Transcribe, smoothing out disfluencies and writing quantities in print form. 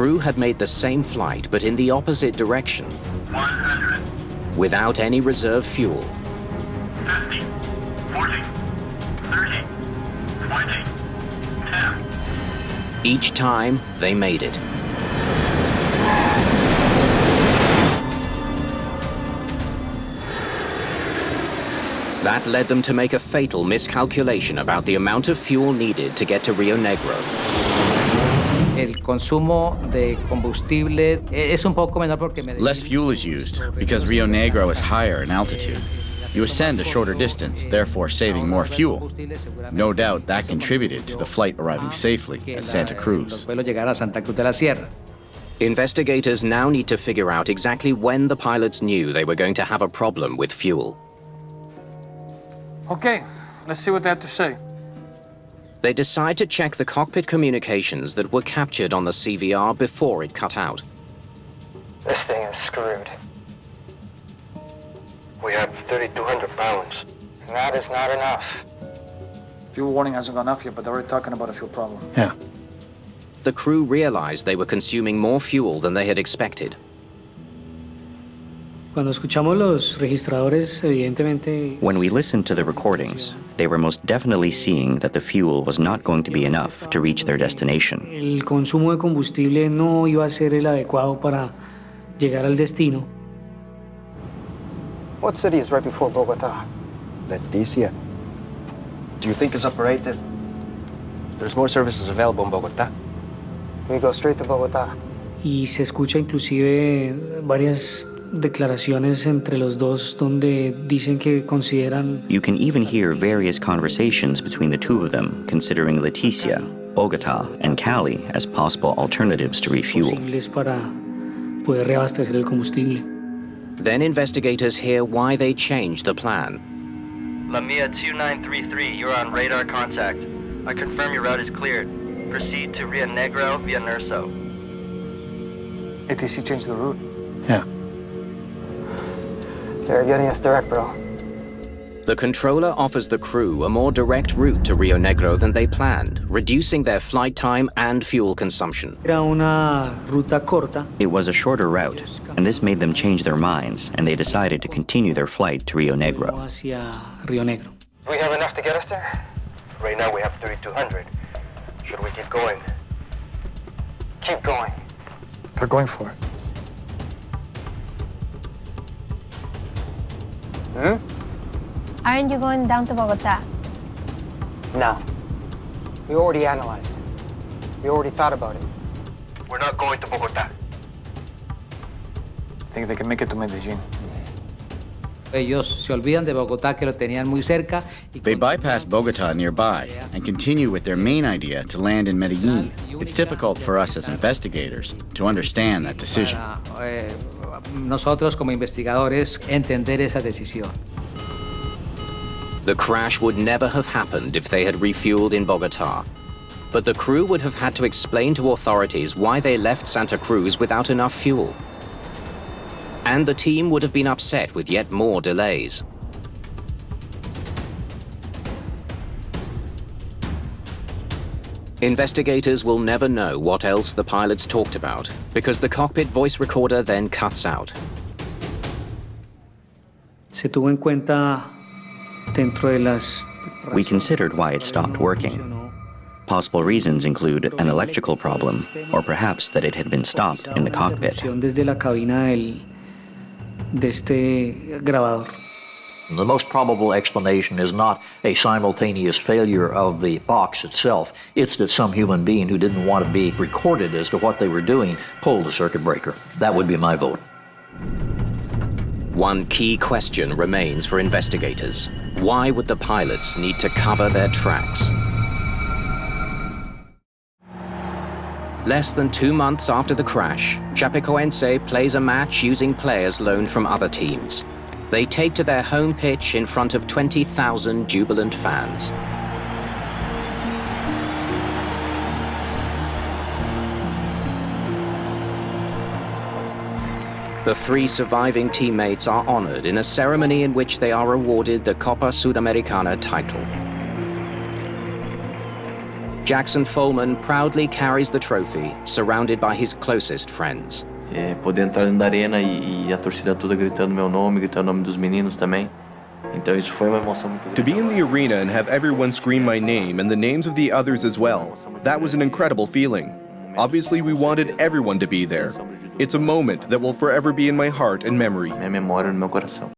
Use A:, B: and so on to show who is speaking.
A: crew had made the same flight, but in the opposite direction,
B: 100,
A: without any reserve fuel.
B: 50, 40, 30, 20, 10.
A: Each time, they made it. That led them to make a fatal miscalculation about the amount of fuel needed to get to Rio Negro.
C: El consumo de combustible es un poco menor porque
D: Less fuel is used because Rio Negro is higher in altitude. You ascend a shorter distance, therefore saving more fuel. No doubt that contributed to the flight arriving safely at Santa Cruz.
A: Investigators now need to figure out exactly when the pilots knew they were going to have a problem with fuel.
E: Okay, let's see what they have to say.
A: They decide to check the cockpit communications that were captured on the CVR before it cut out.
F: This thing is screwed. We have 3,200 pounds, and that is not enough.
E: Fuel warning hasn't gone off yet, but they're already talking about a fuel problem.
D: Yeah.
A: The crew realized they were consuming more fuel than they had expected.
G: Cuando escuchamos los registradores, evidentemente...
H: When we listened to the recordings, they were most definitely seeing that the fuel was not going to be enough to reach their destination.
G: El consumo de combustible no iba a ser el adecuado para llegar al destino.
F: What city is right before Bogota?
I: Leticia. Do you think it's operated? There's more services available in Bogota.
F: We go straight to Bogota.
G: Y se escucha inclusive varias declaraciones entre los dos donde dicen que consideran...
H: You can even hear various conversations between the two of them, considering Leticia, Bogota, and Cali as possible alternatives to refuel.
G: ...posibles para poder reabastecer el combustible.
A: Then investigators hear why they changed the plan.
J: Lamia 2933, you're on radar contact. I confirm your route is cleared. Proceed to Rio Negro via Nerso.
E: ATC changed the route.
D: Yeah.
F: They're getting us direct, bro.
A: The controller offers the crew a more direct route to Rio Negro than they planned, reducing their flight time and fuel consumption.
G: Era una ruta corta.
H: It was a shorter route, and this made them change their minds, and they decided to continue their flight to Rio Negro.
G: Hacia Rio Negro.
F: Do we have enough to get us there? Right now we have 3,200. Should we keep going? Keep going.
E: They're going for it.
K: Aren't you going down to Bogota?
F: No. We already analyzed it. We already thought about it. We're not going to Bogota.
E: I think they can make it to Medellin.
C: Ellos se olvidan de Bogotá, que lo tenían muy cerca.
D: They bypass Bogota nearby and continue with their main idea to land in Medellin. It's difficult for us as investigators to understand that decision.
C: Nosotros como investigadores entender esa decisión.
A: The crash would never have happened if they had refueled in Bogota. But the crew would have had to explain to authorities why they left Santa Cruz without enough fuel. And the team would have been upset with yet more delays. Investigators will never know what else the pilots talked about, because the cockpit voice recorder then cuts out.
G: Se tuvo en cuenta dentro de las...
H: We considered why it stopped working. Possible reasons include an electrical problem, or perhaps that it had been stopped in the cockpit.
G: Desde la cabina de este grabador.
L: The most probable explanation is not a simultaneous failure of the box itself. It's that some human being who didn't want to be recorded as to what they were doing pulled the circuit breaker. That would be my vote.
A: One key question remains for investigators. Why would the pilots need to cover their tracks? Less than 2 months after the crash, Chapecoense plays a match using players loaned from other teams. They take to their home pitch in front of 20,000 jubilant fans. The 3 surviving teammates are honored in a ceremony in which they are awarded the Copa Sudamericana title. Jackson Follman proudly carries the trophy, surrounded by his closest friends.
K: Poder entrar dentro da arena e a torcida toda gritando meu nome, gritando o nome dos meninos também. Então isso foi uma emoção muito grande.
M: To be in the arena and have everyone scream my name and the names of the others as well, that was an incredible feeling. Obviously, we wanted everyone to be there. It's a moment that will forever be in my heart and memory.
K: Minha memória no meu coração.